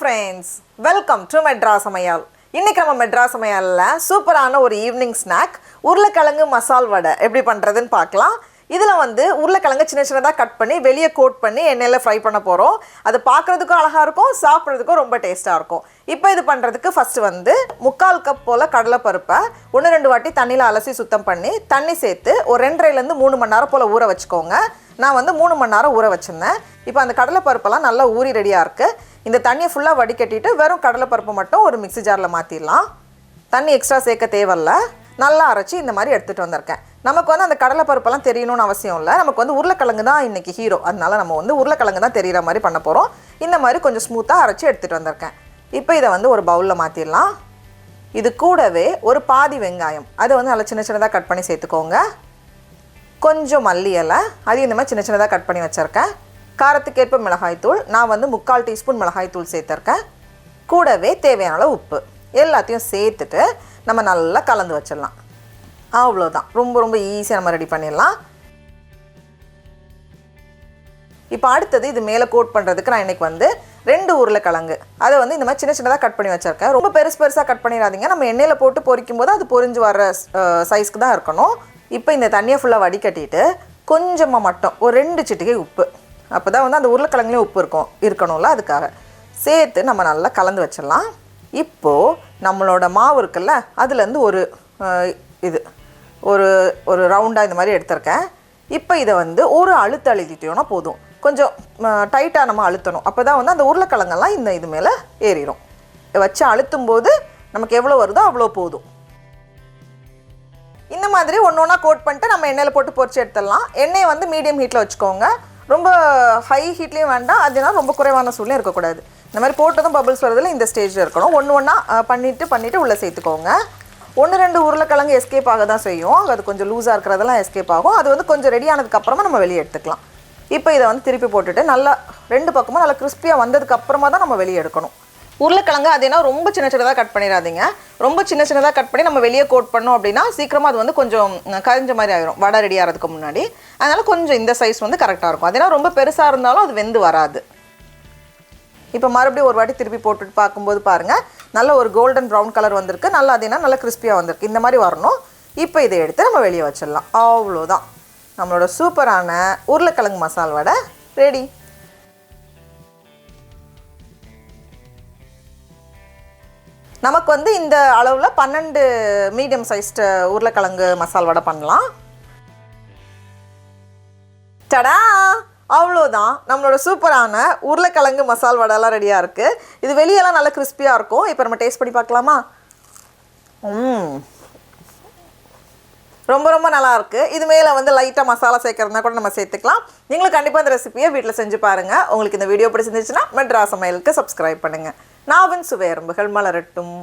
friends, welcome to Madras Samayal. இன்னைக்கு நம்ம மெட்ராஸ் சமையல்ல சூப்பரான ஒரு ஈவினிங் ஸ்நாக் உருளைக்கிழங்கு மசால் வடை எப்படி பண்றதுன்னு பார்க்கலாம். இதுல வந்து உருளைக்கிழங்கு சின்ன சின்னதா கட் பண்ணி வெளிய கோட் பண்ணி எண்ணெயில ஃப்ரை பண்ண போறோம். அது பார்க்கிறதுக்கும் அழகா இருக்கும், சாப்பிடுறதுக்கும் ரொம்ப டேஸ்டா இருக்கும். இப்போ இது பண்றதுக்கு ஃபர்ஸ்ட் வந்து 1/4 கப் போல கடலை பருப்பை 1-2 வாட்டி தண்ணில அலசி சுத்தம் பண்ணி தண்ணி சேர்த்து ஒரு 2.5 ல இருந்து 3 மணி நேரம் போல ஊற வச்சுக்கோங்க. நான் வந்து 3 மணி நேரம் ஊற வச்சிருந்தேன். இப்போ அந்த கடலை பருப்பெல்லாம் நல்லா ஊறி ரெடியா இருக்கு. இந்த தண்ணியை ஃபுல்லா வடிகட்டிட்டு வெறும் கடலை பருப்பு மட்டும் ஒரு மிக்ஸி ஜார்ல மாத்திடலாம். தண்ணி எக்ஸ்ட்ரா சேர்க்க தேவையில்ல. நல்லா அரைச்சி இந்த மாதிரி எடுத்துட்டு வந்திருக்கேன். நமக்கு வந்து அந்த கடலை பருப்பெல்லாம் தெரியணும்னு அவசியம் இல்லை. நமக்கு வந்து உருளைக்கிழங்கு தான் இன்னைக்கு ஹீரோ. அதனால நம்ம வந்து உருளைக்கிழங்கு தான் தெரிகிற மாதிரி பண்ண போகிறோம். இந்த மாதிரி கொஞ்சம் ஸ்மூத்தாக அரைச்சி எடுத்துகிட்டு வந்திருக்கேன். இப்போ இதை வந்து ஒரு பவுலில் மாற்றிடலாம். இது கூடவே ஒரு பாதி வெங்காயம் அதை வந்து நல்லா சின்ன சின்னதாக கட் பண்ணி சேர்த்துக்கோங்க. கொஞ்சம் மல்லி இலை அதையும் இந்த மாதிரி சின்ன சின்னதாக கட் பண்ணி வச்சுருக்கேன். காரத்துக்கேற்ப மிளகாய்த்தூள் நான் வந்து 3/4 டீஸ்பூன் மிளகாய்த்தூள் சேர்த்துருக்கேன். கூடவே தேவையான அளவு உப்பு எல்லாத்தையும் சேர்த்துட்டு நம்ம நல்லா கலந்து வச்சிடலாம். அவ்வளோதான், ரொம்ப ரொம்ப ஈஸியாக நம்ம ரெடி பண்ணிடலாம். இப்போ அடுத்தது இது மேலே கோட் பண்ணுறதுக்கு நான் இன்றைக்கி வந்து 2 உருளைக்கிழங்கு அதை வந்து இந்த மாதிரி சின்ன சின்னதாக கட் பண்ணி வச்சுருக்கேன். ரொம்ப பெருசாக கட் பண்ணிடாதீங்க. நம்ம எண்ணெயில் போட்டு பொரிக்கும் போது அது பொரிஞ்சு வர சைஸ்க்கு தான் இருக்கணும். இப்போ இந்த தண்ணியை ஃபுல்லாக வடிகட்டிட்டு கொஞ்சமாக மட்டும் ஒரு 2 சிட்டிகை உப்பு, அப்போ தான் வந்து அந்த உருளைக்கிழங்குலேயும் உப்பு இருக்கணும்ல, அதுக்காக சேர்த்து நம்ம நல்லா கலந்து வச்சிடலாம். இப்போது நம்மளோட மாவு இருக்குல்ல, அதுலேருந்து ஒரு ரவுண்டாக இந்த மாதிரி எடுத்திருக்கேன். இப்போ இதை வந்து ஒரு அழுத்த அழுத்திட்டோன்னா போதும். கொஞ்சம் டைட்டாக நம்ம அழுத்தணும். அப்போ தான் வந்து அந்த உருளைக்கிழங்கெல்லாம் இது மேலே ஏறிடும். வச்சு அழுத்தும் போது நமக்கு எவ்வளோ வருதோ அவ்வளோ போதும். இந்த மாதிரி ஒன்று ஒன்றா கோட் பண்ணிட்டு நம்ம எண்ணெயில் போட்டு பொரிச்சு எடுத்துடலாம். எண்ணெயை வந்து மீடியம் ஹீட்டில் வச்சுக்கோங்க. ரொம்ப ஹை ஹீட்லேயும் வேண்டாம், அதனால ரொம்ப குறைவான சூழ்நிலையும் இருக்கக்கூடாது. இந்த மாதிரி போட்டதும் பபிள்ஸ் வரதில் இந்த ஸ்டேஜில் இருக்கணும். ஒன்று ஒன்றா பண்ணிவிட்டு உள்ளே சேர்த்துக்கோங்க. 1-2 உருளைக்கிழங்கு எஸ்கேப் ஆக தான் செய்யும். அது கொஞ்சம் லூஸாக இருக்கிறதெல்லாம் எஸ்கேப் ஆகும். அது வந்து கொஞ்சம் ரெடி ஆனதுக்கப்புறமா நம்ம வெளியே எடுத்துக்கலாம். இப்போ இதை வந்து திருப்பி போட்டுட்டு நல்லா 2 பக்கமும் நல்லா கிறிஸ்பியாக வந்ததுக்கப்புறமா தான் நம்ம வெளியே எடுக்கணும். உருளைக்கிழங்கு அதேனா ரொம்ப சின்ன சின்னதாக கட் பண்ணிடாதீங்க. ரொம்ப சின்ன சின்னதாக கட் பண்ணி நம்ம வெளியே கோட் பண்ணோம் அப்படின்னா சீக்கிரமாக அது வந்து கொஞ்சம் கரிஞ்ச மாதிரி ஆகிடும் வடை ரெடி ஆகிறதுக்கு முன்னாடி. அதனால் கொஞ்சம் இந்த சைஸ் வந்து கரெக்டாக இருக்கும். அதேனா ரொம்ப பெருசாக இருந்தாலும் அது வெந்து வராது. இப்போ மறுபடியும் ஒரு வாட்டி திருப்பி போட்டுட்டு பார்க்கும்போது பாருங்கள், நல்ல ஒரு கோல்டன் ப்ரௌன் கலர் வந்திருக்கு. நல்லா அதேனா நல்லா கிறிஸ்பியாக வந்திருக்கு. இந்த மாதிரி வரணும். இப்போ இதை எடுத்து நம்ம வெளியே வச்சிடலாம். அவ்வளோதான், நம்மளோட சூப்பரான உருளைக்கிழங்கு மசால் வடை ரெடி. நமக்கு வந்து இந்த அளவில் 12 மீடியம் சைஸ்டு உருளைக்கிழங்கு மசால் வடை பண்ணலாம். டடா, அவ்வளோதான், நம்மளோட சூப்பரான உருளைக்கிழங்கு மசால் வடைலாம் ரெடியாக இருக்குது. இது வெளியெல்லாம் நல்லா கிறிஸ்பியாக இருக்கும். இப்போ நம்ம டேஸ்ட் பண்ணி பார்க்கலாமா? ரொம்ப ரொம்ப நல்லாயிருக்கு. இது மேலே வந்து லைட்டாக மசாலா சேர்க்கறதுனா கூட நம்ம சேர்த்துக்கலாம். நீங்களும் கண்டிப்பாக இந்த ரெசிபியை வீட்டில் செஞ்சு பாருங்கள். உங்களுக்கு இந்த வீடியோ பிடிச்சிருந்துச்சுன்னா மெட்ராஸ் சமையலுக்கு சப்ஸ்கிரைப் பண்ணுங்கள். நாவின் சுவை எறும்புகள் மலரட்டும்.